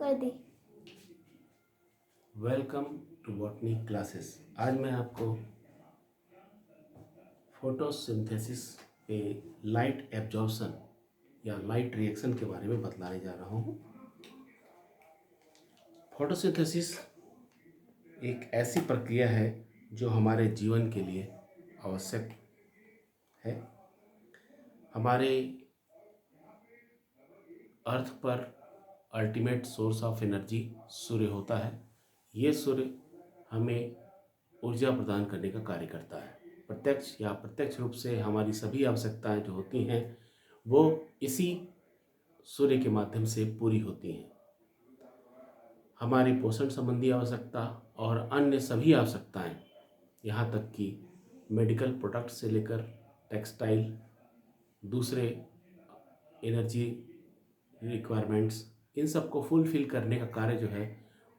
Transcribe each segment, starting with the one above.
कर दी। Welcome to botany classes. आज मैं आपको फोटोसिंथेसिस पे लाइट एब्जॉर्प्शन या लाइट रिएक्शन के बारे में बतलाने जा रहा हूँ। फोटोसिंथेसिस एक ऐसी प्रक्रिया है जो हमारे जीवन के लिए आवश्यक है। हमारे अर्थ पर अल्टीमेट सोर्स ऑफ एनर्जी सूर्य होता है। ये सूर्य हमें ऊर्जा प्रदान करने का कार्य करता है। प्रत्यक्ष या अप्रत्यक्ष रूप से हमारी सभी आवश्यकताएं जो होती हैं वो इसी सूर्य के माध्यम से पूरी होती हैं। हमारी पोषण संबंधी आवश्यकता और अन्य सभी आवश्यकताएं, यहाँ तक कि मेडिकल प्रोडक्ट से लेकर टेक्सटाइल, दूसरे एनर्जी रिक्वायरमेंट्स, इन सबको फुलफिल करने का कार्य जो है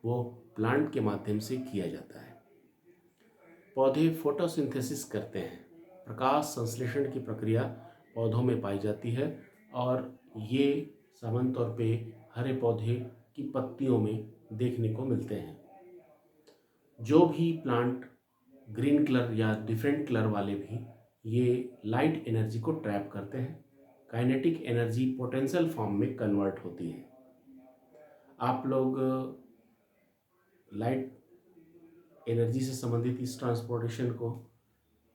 वो प्लांट के माध्यम से किया जाता है। पौधे फोटोसिंथेसिस करते हैं। प्रकाश संश्लेषण की प्रक्रिया पौधों में पाई जाती है और ये सामान्य तौर पे हरे पौधे की पत्तियों में देखने को मिलते हैं। जो भी प्लांट ग्रीन कलर या डिफरेंट कलर वाले भी ये लाइट एनर्जी को ट्रैप करते हैं। काइनेटिक एनर्जी पोटेंशियल फॉर्म में कन्वर्ट होती है। आप लोग लाइट एनर्जी से संबंधित इस ट्रांसपोर्टेशन को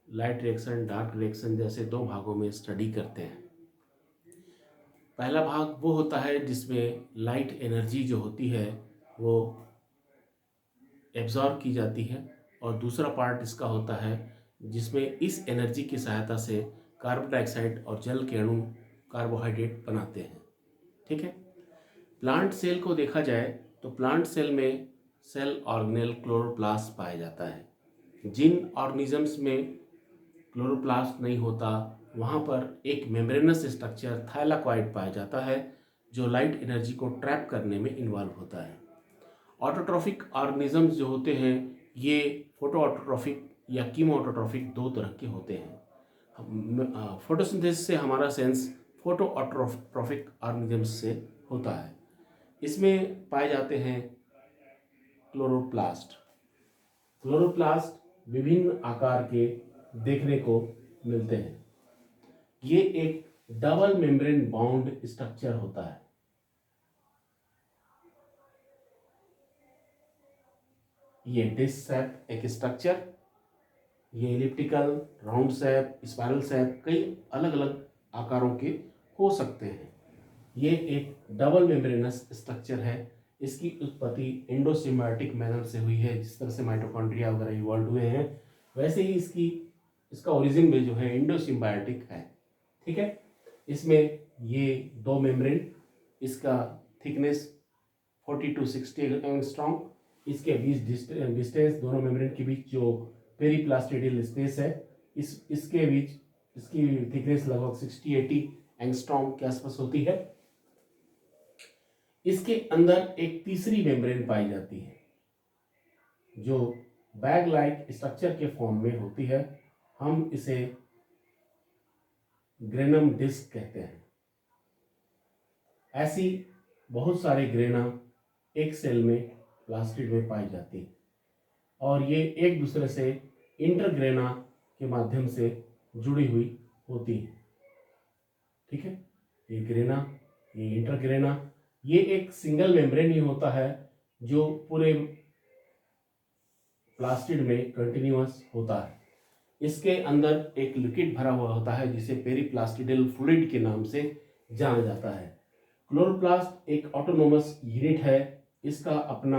लाइट रिएक्शन, डार्क रिएक्शन जैसे दो भागों में स्टडी करते हैं। पहला भाग वो होता है जिसमें लाइट एनर्जी जो होती है वो एब्जॉर्ब की जाती है, और दूसरा पार्ट इसका होता है जिसमें इस एनर्जी की सहायता से कार्बन डाइऑक्साइड और जल के अणु कार्बोहाइड्रेट बनाते हैं। ठीक है। प्लांट सेल को देखा जाए तो प्लांट सेल में सेल ऑर्गेनेल क्लोरोप्लास्ट पाया जाता है। जिन ऑर्गेनिजम्स में क्लोरोप्लास्ट नहीं होता वहाँ पर एक मेम्ब्रेनस स्ट्रक्चर थाइलाकॉइड पाया जाता है जो लाइट एनर्जी को ट्रैप करने में इन्वॉल्व होता है। ऑटोट्रॉफिक ऑर्गेनिजम्स जो होते हैं ये फोटो ऑटोट्रॉफिक या कीमो ऑटोट्रॉफिक दो तरह के होते हैं। फोटोसिंथेसिस से हमारा सेंस फोटो ऑटोट्रॉफिक ऑर्गेनिजम्स से होता है। इसमें पाए जाते हैं क्लोरोप्लास्ट। क्लोरोप्लास्ट विभिन्न आकार के देखने को मिलते हैं। ये एक डबल मेम्ब्रेन बाउंड स्ट्रक्चर होता है। ये डिस्क शेप एक स्ट्रक्चर, ये elliptical, round shape, spiral shape, कई अलग अलग आकारों के हो सकते हैं। ये एक डबल मेम्ब्रेनस स्ट्रक्चर है। इसकी उत्पत्ति एंडोसिम्बायोटिक मैनर से हुई है। जिस तरह से माइटोकॉन्ड्रिया वगैरह इवॉल्व हुए हैं वैसे ही इसका ओरिजिन भी जो है एंडोसिम्बायोटिक है। ठीक है। इसमें ये दो मेम्ब्रेन, इसका थिकनेस 40 to 60 एंगस्ट्रॉम, इसके बीच डिस्टेंस दोनों मेम्ब्रेन के बीच जो पेरीप्लास्टिडियल स्पेस है इसके बीच इसकी थिकनेस लगभग 60-80 एंगस्ट्रॉम के आसपास होती है। इसके अंदर एक तीसरी मेम्ब्रेन पाई जाती है जो बैग लाइक स्ट्रक्चर के फॉर्म में होती है। हम इसे ग्रेनम डिस्क कहते हैं। ऐसी बहुत सारे ग्रेना एक सेल में प्लास्टिड में पाई जाती है और ये एक दूसरे से इंटरग्रेना के माध्यम से जुड़ी हुई होती है। ठीक है। ये ग्रेना, ये इंटरग्रेना, ये एक सिंगल मेम्ब्रेन ही होता है जो पूरे प्लास्टिड में कंटिन्यूअस होता है। इसके अंदर एक लिक्विड भरा हुआ होता है जिसे पेरीप्लास्टिडियल फ्लूइड के नाम से जाना जाता है। क्लोरोप्लास्ट एक ऑटोनोमस यूनिट है। इसका अपना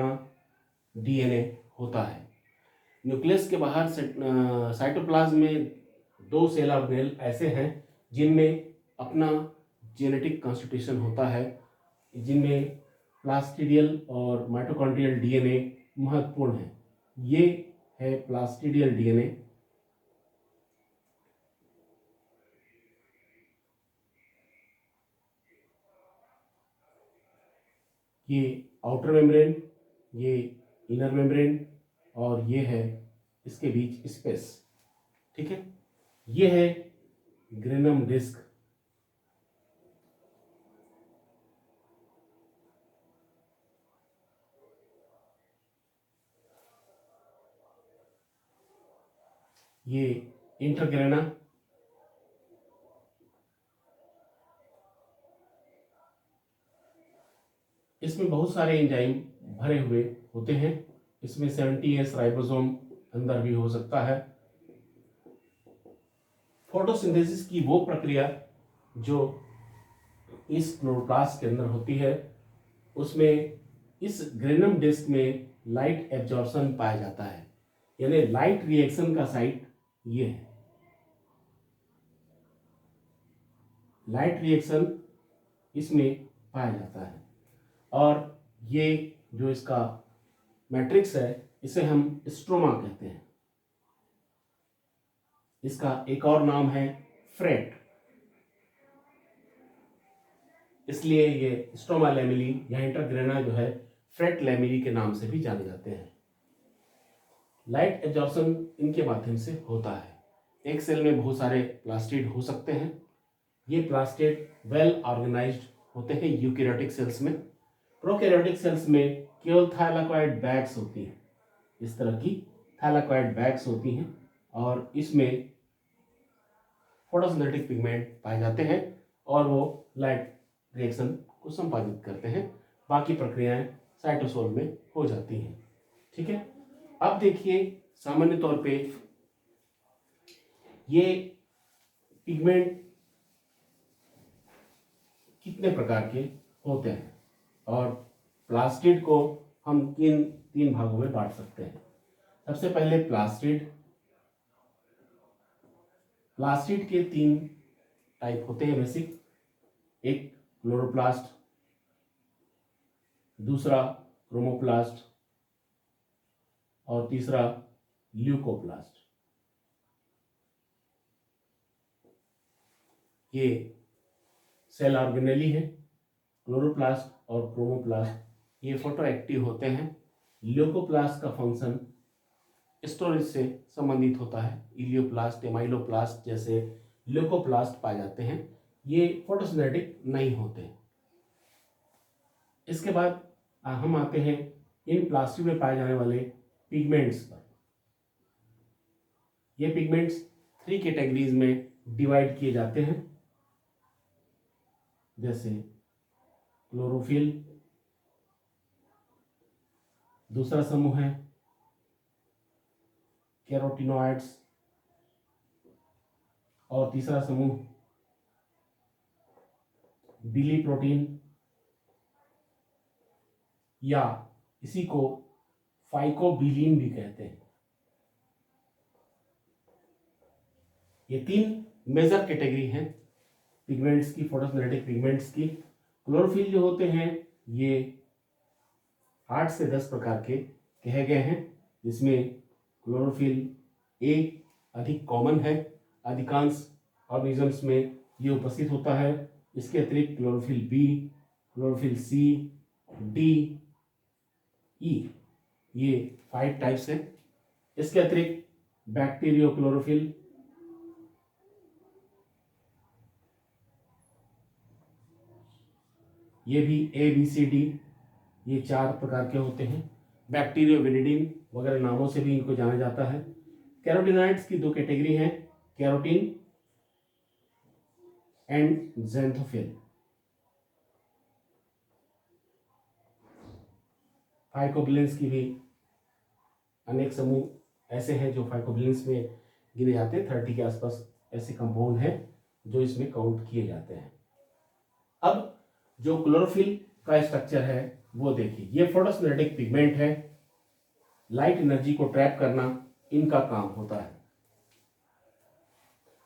डीएनए होता है। न्यूक्लियस के बाहर साइटोप्लाज्म में दो सेल ऑर्गेनेल ऐसे हैं जिनमें अपना जेनेटिक कॉन्स्टिट्यूशन होता है, जिनमें प्लास्टिडियल और माइटोकॉन्ड्रियल डीएनए महत्वपूर्ण है। ये है प्लास्टिडियल डीएनए। ये आउटर मेम्ब्रेन, ये इनर मेम्ब्रेन और ये है इसके बीच स्पेस। ठीक है। ये है ग्रेनम डिस्क। ये इंटरग्रेना, इसमें बहुत सारे एंजाइम भरे हुए होते हैं। इसमें 70S राइबोसोम अंदर भी हो सकता है। फोटोसिंथेसिस की वो प्रक्रिया जो इस क्लोरोप्लास्ट के अंदर होती है, उसमें इस ग्रेनम डिस्क में लाइट एब्जॉर्प्शन पाया जाता है, यानी लाइट रिएक्शन का साइट ये है। लाइट रिएक्शन इसमें पाया जाता है और ये जो इसका मैट्रिक्स है इसे हम स्ट्रोमा कहते हैं। इसका एक और नाम है फ्रेट, इसलिए ये स्ट्रोमा लैमेली या इंटरग्रेना जो है फ्रेट लैमेली के नाम से भी जाने जाते हैं। लाइट एब्जॉर्प्शन इनके माध्यम से होता है। एक सेल में बहुत सारे प्लास्टिड हो सकते हैं। ये प्लास्टिड वेल ऑर्गेनाइज्ड होते हैं यूकैरियोटिक सेल्स में। प्रोकैरियोटिक सेल्स में केवल थाइलाकॉइड बैग्स होती हैं, इस तरह की थाइलाकॉइड बैग्स होती हैं और इसमें फोटोसिंथेटिक पिगमेंट पाए जाते हैं और वो लाइट रिएक्शन को संपादित करते हैं। बाकी प्रक्रियाएं साइटोसोल में हो जाती हैं। ठीक है, अब देखिए सामान्य तौर पे ये पिगमेंट कितने प्रकार के होते हैं और प्लास्टिड को हम किन तीन भागों में बांट सकते हैं। सबसे पहले प्लास्टिड के तीन टाइप होते हैं बेसिक। एक क्लोरोप्लास्ट, दूसरा क्रोमोप्लास्ट और तीसरा ल्यूकोप्लास्ट। ये सेल ऑर्गेनेली है। क्लोरोप्लास्ट और क्रोमोप्लास्ट ये फोटो एक्टिव होते हैं। ल्यूकोप्लास्ट का फंक्शन स्टोरेज से संबंधित होता है। इलियोप्लास्ट, एमाइलोप्लास्ट जैसे ल्यूकोप्लास्ट पाए जाते हैं, ये फोटोसिंथेटिक नहीं होते। इसके बाद हम आते हैं इन प्लास्टिड में पाए जाने वाले पिगमेंट्स पर। ये पिगमेंट्स 3 कैटेगरीज में डिवाइड किए जाते हैं, जैसे क्लोरोफिल, दूसरा समूह है कैरोटिनॉइड्स और तीसरा समूह बिली प्रोटीन या इसी को फाइकोबिलीन भी कहते हैं। ये 3 मेजर कैटेगरी हैं पिगमेंट्स की, फोटोसिंथेटिक पिगमेंट्स की। क्लोरोफिल जो होते हैं ये 8 से 10 प्रकार के कहे गए हैं, जिसमें क्लोरोफिल ए अधिक कॉमन है। अधिकांश ऑर्गेनिजम्स में ये उपस्थित होता है। इसके अतिरिक्त chlorophyll B, chlorophyll C, D, E, ये 5 टाइप्स हैं। इसके अतिरिक्त बैक्टीरियो क्लोरोफिल, ये भी ए बी सी डी, ये 4 प्रकार के होते हैं। बैक्टीरियो विनिडीन वगैरह नामों से भी इनको जाना जाता है। कैरोटिनॉइड्स की 2 कैटेगरी हैं, कैरोटीन एंड ज़ैंथोफिल। फाइकोबिलेंस की भी अनेक समूह ऐसे हैं जो फाइकोबिलेंस में गिने जाते हैं। 30 के आसपास ऐसे कंपाउंड हैं जो इसमें काउंट किए जाते हैं। अब जो क्लोरोफिल का स्ट्रक्चर है वो देखिए। ये फोटोसिंथेटिक पिगमेंट है, लाइट एनर्जी को ट्रैप करना इनका काम होता है।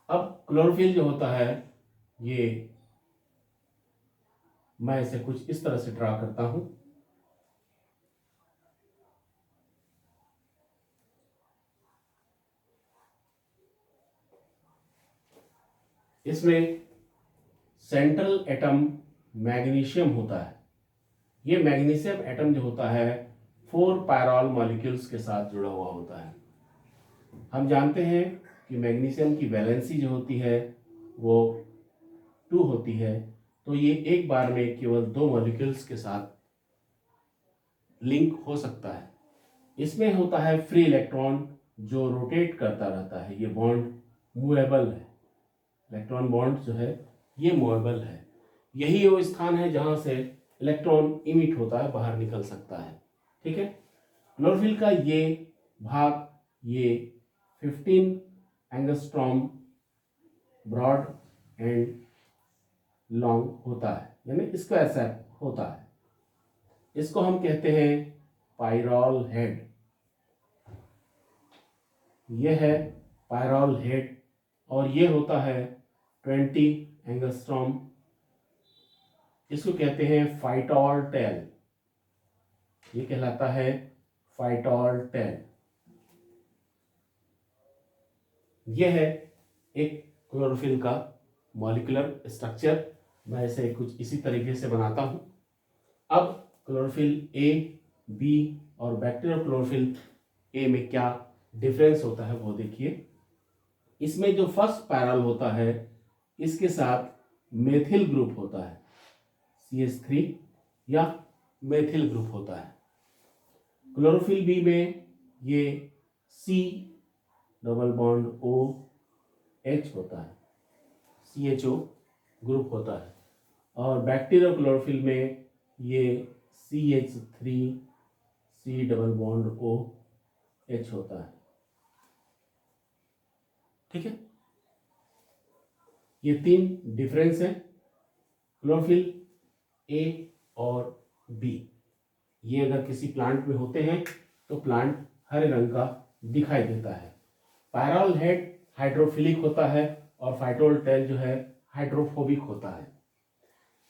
अब क्लोरोफिल जो होता है ये मैं इसे कुछ इस तरह से ड्रा करता हूं। इसमें सेंट्रल एटम मैग्नीशियम होता है। ये मैग्नीशियम एटम जो होता है 4 पायरॉल मॉलिक्यूल्स के साथ जुड़ा हुआ होता है। हम जानते हैं कि मैग्नीशियम की वैलेंसी जो होती है वो 2 होती है, तो ये एक बार में केवल 2 मॉलिक्यूल्स के साथ लिंक हो सकता है। इसमें होता है फ्री इलेक्ट्रॉन जो रोटेट करता रहता है, ये बॉन्ड मूवेबल है। इलेक्ट्रॉन बॉन्ड जो है ये मूवेबल है। यही वो स्थान है जहाँ से इलेक्ट्रॉन इमिट होता है, बाहर निकल सकता है। ठीक है। क्लोरोफिल का ये भाग ये 15 एंगस्ट्रॉम ब्रॉड एंड लॉन्ग होता है, यानी स्क्वायर शेप होता है। इसको हम कहते हैं पायरॉल हेड। ये है पायरॉल हेड और ये होता है 20 एंगस्ट्रॉम। इसको कहते हैं फाइटॉल टेल। ये कहलाता है फाइटॉल टेल। यह है एक क्लोरोफिल का मॉलिक्यूलर स्ट्रक्चर। मैं इसे कुछ इसी तरीके से बनाता हूं। अब क्लोरोफिल ए, बी और बैक्टीरियल क्लोरोफिल ए में क्या डिफरेंस होता है वो देखिए। इसमें जो फर्स्ट पैरल होता है इसके साथ मेथिल ग्रुप होता है, CH3 या मेथिल ग्रुप होता है। क्लोरोफिल बी में ये C डबल बॉन्ड OH होता है, CHO ग्रुप होता है। और बैक्टीरियल क्लोरोफिल में ये CH3 C double bond OH होता है। ठीक है। ये तीन डिफरेंस है क्लोरोफिल ए और बी। ये अगर किसी प्लांट में होते हैं तो प्लांट हरे रंग का दिखाई देता है। पायरॉल हेड हाइड्रोफिलिक होता है और फाइटोल टेल जो है हाइड्रोफोबिक होता है।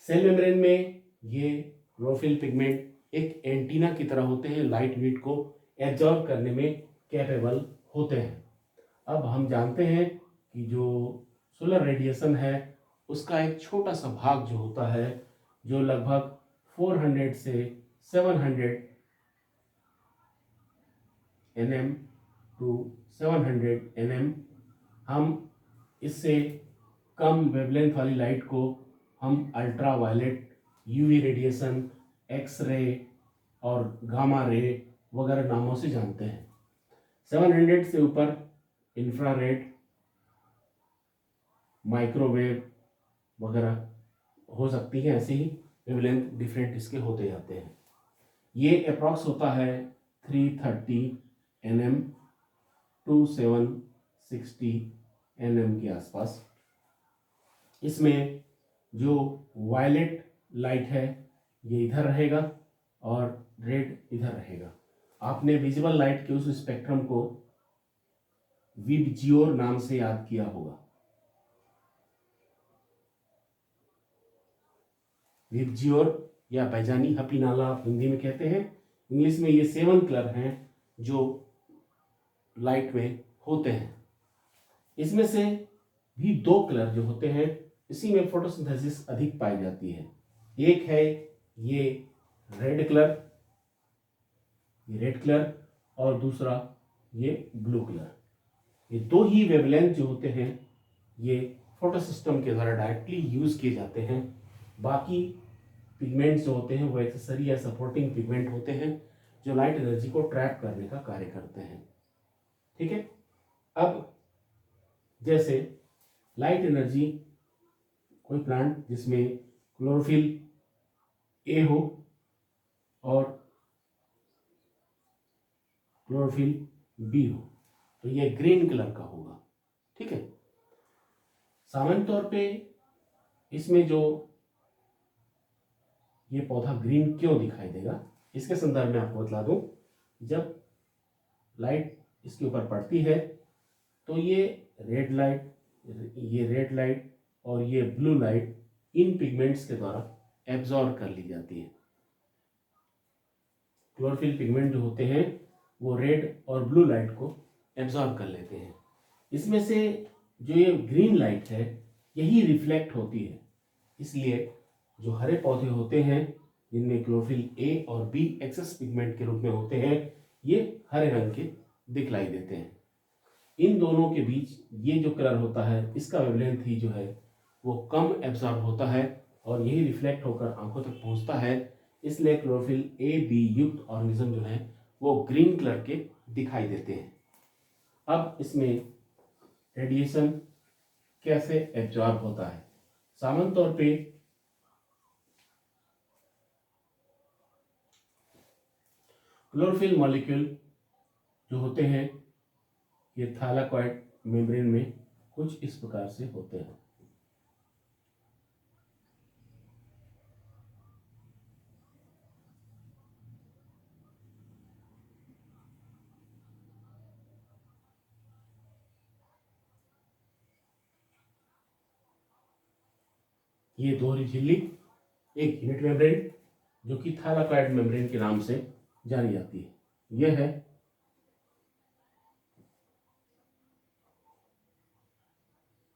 सेल मेम्ब्रेन में ये क्लोरोफिल पिगमेंट एक एंटीना की तरह होते हैं, लाइट हीट को एब्जॉर्ब करने में कैपेबल होते हैं। अब हम जानते हैं कि जो सोलर रेडिएशन है उसका एक छोटा सा भाग जो होता है, जो लगभग 400 से 700 nm टू 700 nm, हम इससे कम वेवलेंथ वाली लाइट को हम ultra violet, UV radiation, X-ray और गामा रे वगैरह नामों से जानते हैं। 700 से ऊपर इंफ्रारेड, माइक्रोवेव वगैरह हो सकती है। ऐसे ही वेवलेंथ डिफरेंट इसके होते जाते हैं। ये अप्रॉक्स होता है 330 nm टू 760 nm के आसपास। इसमें जो वायलेट लाइट है ये इधर रहेगा और रेड इधर रहेगा। आपने विजिबल लाइट के उस स्पेक्ट्रम को विबजियोर नाम से याद किया होगा। विबजियोर या बैजानी हपीनाला आप हिंदी में कहते हैं। इंग्लिश में ये 7 कलर हैं जो लाइट में होते हैं। इसमें से भी 2 कलर जो होते हैं इसी में फोटोसिंथेसिस अधिक पाई जाती है। एक है ये रेड कलर, और दूसरा ये ब्लू कलर। ये 2 ही वेवलेंथ जो होते हैं ये फोटो सिस्टम के द्वारा डायरेक्टली यूज किए जाते हैं। बाकी पिगमेंट्स जो होते हैं वो एक्सेसरी या सपोर्टिंग पिगमेंट होते हैं जो लाइट एनर्जी को ट्रैप करने का कार्य करते हैं। ठीक है। अब जैसे लाइट एनर्जी, कोई प्लांट जिसमें क्लोरोफिल ए हो और क्लोरोफिल बी हो तो ये ग्रीन कलर का होगा। ठीक है। सामान्य तौर पे इसमें जो ये पौधा ग्रीन क्यों दिखाई देगा इसके संदर्भ में आपको बतला दूं। जब लाइट इसके ऊपर पड़ती है तो ये रेड लाइट और ये ब्लू लाइट इन पिगमेंट्स के द्वारा एब्जॉर्ब कर ली जाती है। क्लोरोफिल पिगमेंट जो होते हैं वो रेड और ब्लू लाइट को एब्जॉर्ब कर लेते हैं। इसमें से जो ये ग्रीन लाइट है यही रिफ्लेक्ट होती है। इसलिए जो हरे पौधे होते हैं जिनमें क्लोरोफिल ए और बी एक्सेस पिगमेंट के रूप में होते हैं ये हरे रंग के दिखलाई देते हैं। इन दोनों के बीच ये जो कलर होता है इसका वेवलेंथ ही जो है वो कम एब्जॉर्ब होता है और यही रिफ्लेक्ट होकर आंखों तक पहुंचता है। इसलिए क्लोरोफिल ए बी युक्त ऑर्गेनिज्म जो है वो ग्रीन कलर के दिखाई देते हैं। अब इसमें रेडिएशन कैसे एब्जॉर्ब होता है? सामान्य तौर पे क्लोरोफिल मॉलिक्यूल जो होते हैं ये थालाकॉइड मेम्ब्रेन में कुछ इस प्रकार से होते हैं। ये दोहरी झिल्ली एक यूनिट मेम्ब्रेन जो कि थालाकॉइड मेम्ब्रेन के नाम से जानी जाती है। यह है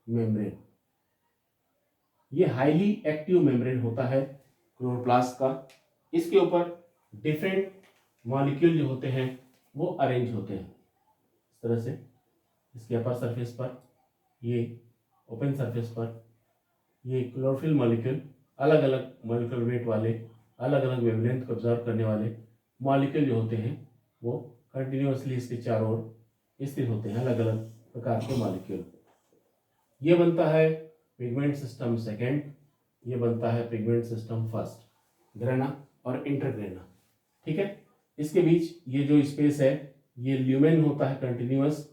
मेम्ब्रेन। ये हाईली एक्टिव मेम्ब्रेन होता है क्लोरोप्लास्ट का। इसके ऊपर डिफरेंट मॉलिक्यूल जो होते हैं वो अरेंज होते हैं इस तरह से। इसके अपर सरफेस पर, ये ओपन सरफेस पर ये क्लोरोफिल मॉलिक्यूल अलग अलग मॉलिक्यूलर वेट वाले, अलग अलग वेवलेंथ को ऑब्जर्व करने वाले मॉलिक्यूल जो होते हैं वो कंटिन्यूअसली इसके चारों ओर स्थित होते हैं, अलग अलग प्रकार के मॉलिक्यूल। ये बनता है पिगमेंट सिस्टम सेकेंड, ये बनता है पिगमेंट सिस्टम फर्स्ट, ग्रेना और इंटरग्रेना। ठीक है, इसके बीच ये जो स्पेस है ये ल्यूमेन होता है कंटिन्यूअस,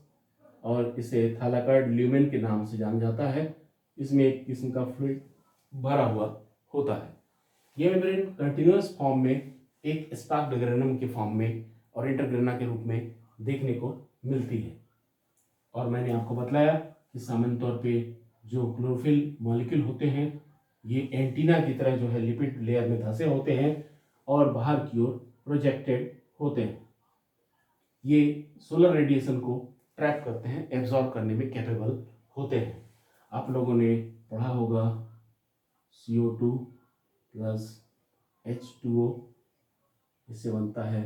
और इसे थालाकॉइड ल्यूमेन के नाम से जाना जाता है। इसमें एक किस्म का फ्लूइड भरा हुआ होता है। ये मेम्ब्रेन कंटिन्यूअस फॉर्म में एक स्टार्क्ड ग्रेनम के फॉर्म में और इंटरग्रेना के रूप में देखने को मिलती है। और मैंने आपको बताया कि सामान्य तौर पे जो क्लोरोफिल मॉलिक्यूल होते हैं ये एंटीना की तरह जो है लिपिड लेयर में धंसे होते हैं और बाहर की ओर प्रोजेक्टेड होते हैं। ये सोलर रेडिएशन को ट्रैप करते हैं, एब्जॉर्ब करने में कैपेबल होते हैं। आप लोगों ने पढ़ा होगा CO2 प्लस H2O, इससे बनता है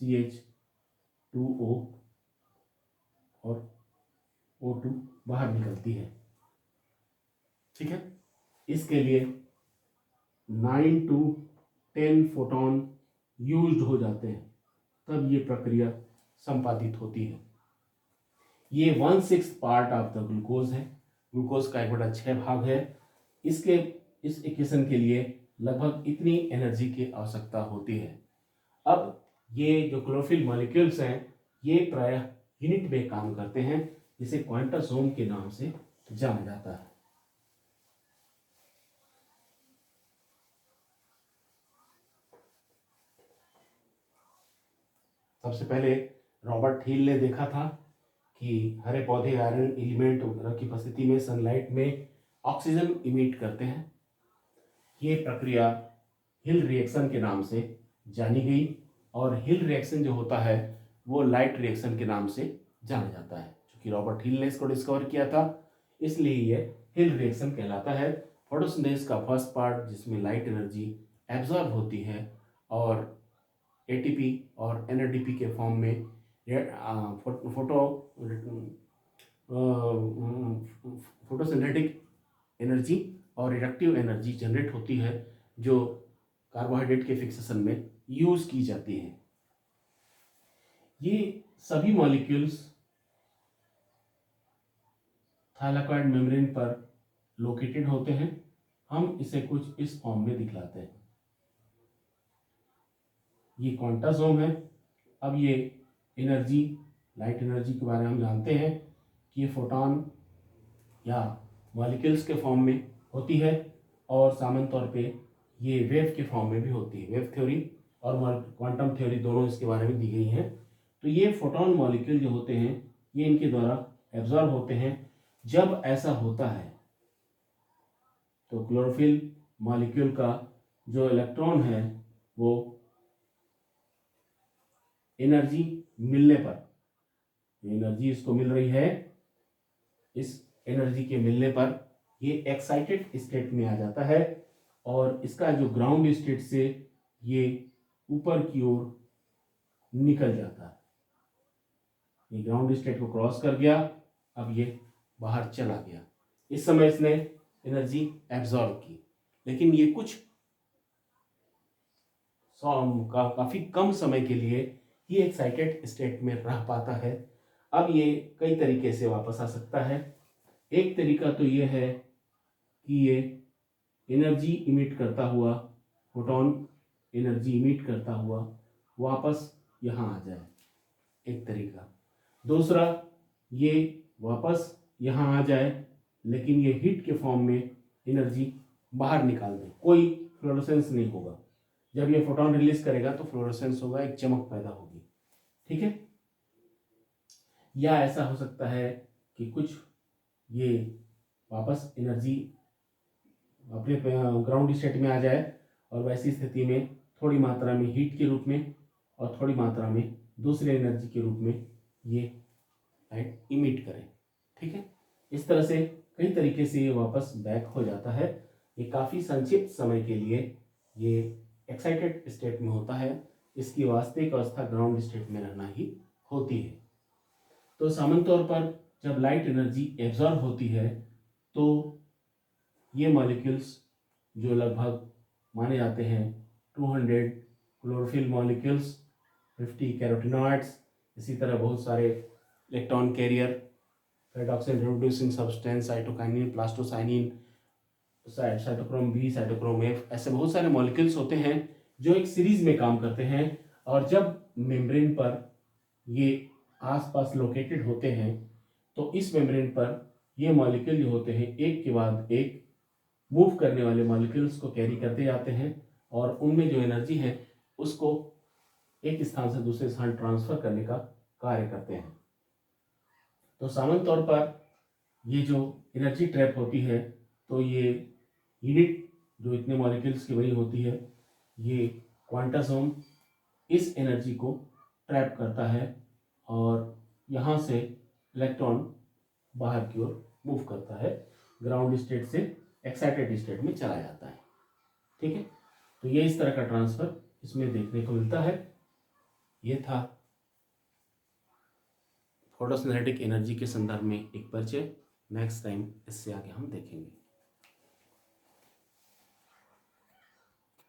CH2O और O2 बाहर निकलती है। ठीक है, इसके लिए 9 to 10 फोटोन यूज्ड हो जाते हैं, तब ये प्रक्रिया संपादित होती है। ये 1/6 पार्ट ऑफ द ग्लूकोज है, ग्लूकोज का 1/6 भाग है। इसके इस इक्वेशन के लिए लगभग इतनी एनर्जी की आवश्यकता होती है। अब ये जो क्लोरोफिल मॉलिक्यूल्स हैं ये प्रायः यूनिट में काम करते हैं, जिसे क्वांटासोम के नाम से जाना जाता है। सबसे पहले रॉबर्ट हिल ने देखा था कि हरे पौधे आयरन एलिमेंट वगैरह की उपस्थिति में सनलाइट में ऑक्सीजन इमिट करते हैं। ये प्रक्रिया हिल रिएक्शन के नाम से जानी गई, और हिल रिएक्शन जो होता है वो लाइट रिएक्शन के नाम से जाना जाता है। क्योंकि रॉबर्ट हिल ने इसको डिस्कवर किया था इसलिए ये हिल रिएक्शन कहलाता है। फोटोसिंथेसिस का फर्स्ट पार्ट जिसमें लाइट एनर्जी एब्जॉर्ब होती है और ATP और NADP के फॉर्म में फोटोसिंथेटिक एनर्जी और रिडक्टिव एनर्जी जनरेट होती है जो कार्बोहाइड्रेट के फिक्सेशन में यूज की जाती है। ये सभी मॉलिक्यूल्स थाइलाकॉइड मेम्ब्रेन पर लोकेटेड होते हैं। हम इसे कुछ इस फॉर्म में दिखलाते हैं। ये क्वांटासोम है। अब ये एनर्जी, लाइट एनर्जी के बारे में हम जानते हैं कि ये फोटॉन या मॉलिक्यूल्स के फॉर्म में होती है, और सामान्य तौर पे ये वेव के फॉर्म में भी होती है। वेव थ्योरी और क्वांटम थ्योरी दोनों इसके बारे में दी गई हैं। तो ये फोटॉन मॉलिक्यूल जो होते हैं ये इनके द्वारा एब्जॉर्ब होते हैं। जब ऐसा होता है तो क्लोरोफिल मॉलिक्यूल का जो इलेक्ट्रॉन है वो एनर्जी मिलने पर, एनर्जी इसको मिल रही है, इस एनर्जी के मिलने पर ये एक्साइटेड स्टेट में आ जाता है, और इसका जो ग्राउंड स्टेट से ये ऊपर की ओर निकल जाता है। ये ग्राउंड स्टेट को क्रॉस कर गया, अब ये बाहर चला गया। इस समय इसने एनर्जी एब्जॉर्ब की, लेकिन ये कुछ काफी कम समय के लिए ही एक्साइटेड स्टेट में रह पाता है। अब ये कई तरीके से वापस आ सकता है। एक तरीका तो ये है कि ये एनर्जी इमिट करता हुआ, फोटोन एनर्जी इमिट करता हुआ वापस यहाँ आ जाए, एक तरीका। दूसरा, ये वापस यहाँ आ जाए लेकिन ये हीट के फॉर्म में एनर्जी बाहर निकाल दे, कोई फ्लोरोसेंस नहीं होगा। जब ये फोटोन रिलीज करेगा तो फ्लोरोसेंस होगा, एक चमक पैदा होगी, ठीक है। या ऐसा हो सकता है कि कुछ ये वापस एनर्जी अपने ग्राउंड स्टेट में आ जाए और वैसी स्थिति में थोड़ी मात्रा में हीट के रूप में और थोड़ी मात्रा में दूसरे एनर्जी के रूप में ये लाइट इमिट करें, ठीक है। इस तरह से कई तरीके से ये वापस बैक हो जाता है। ये काफ़ी संक्षिप्त समय के लिए ये एक्साइटेड स्टेट में होता है। इसकी वास्तविक अवस्था ग्राउंड स्टेट में रहना ही होती है। तो सामान्य तौर पर जब लाइट एनर्जी एब्जॉर्ब होती है तो ये मॉलिक्यूल्स जो लगभग माने जाते हैं 200 क्लोरोफिल मॉलिक्यूल्स, 50 कैरोटिनॉइड्स, इसी तरह बहुत सारे electron carrier, redoxin reducing substance, cytokinin, plastocyanin, cytochrome B, cytochrome F, ऐसे बहुत सारे मॉलिक्यूल्स होते हैं जो एक सीरीज में काम करते हैं। और जब मेम्ब्रेन पर ये आसपास लोकेटेड होते हैं तो इस मेम्ब्रेन पर ये मॉलिक्यूल जो होते हैं एक के बाद एक मूव करने वाले मॉलिक्यूल्स को कैरी करते जाते हैं और उनमें जो एनर्जी है उसको एक स्थान से दूसरे स्थान ट्रांसफर करने का कार्य करते हैं। तो सामान्य तौर पर ये जो एनर्जी ट्रैप होती है तो ये यूनिट जो इतने मॉलिक्यूल्स की बनी होती है, ये क्वांटासोम इस एनर्जी को ट्रैप करता है और यहाँ से इलेक्ट्रॉन बाहर की ओर मूव करता है, ग्राउंड स्टेट से एक्साइटेड स्टेट में चला जाता है, ठीक है। तो ये इस तरह का ट्रांसफर इसमें देखने को मिलता है। ये था फोटोसिंथेटिक एनर्जी के संदर्भ में एक परिचय। नेक्स्ट टाइम इससे आगे हम देखेंगे।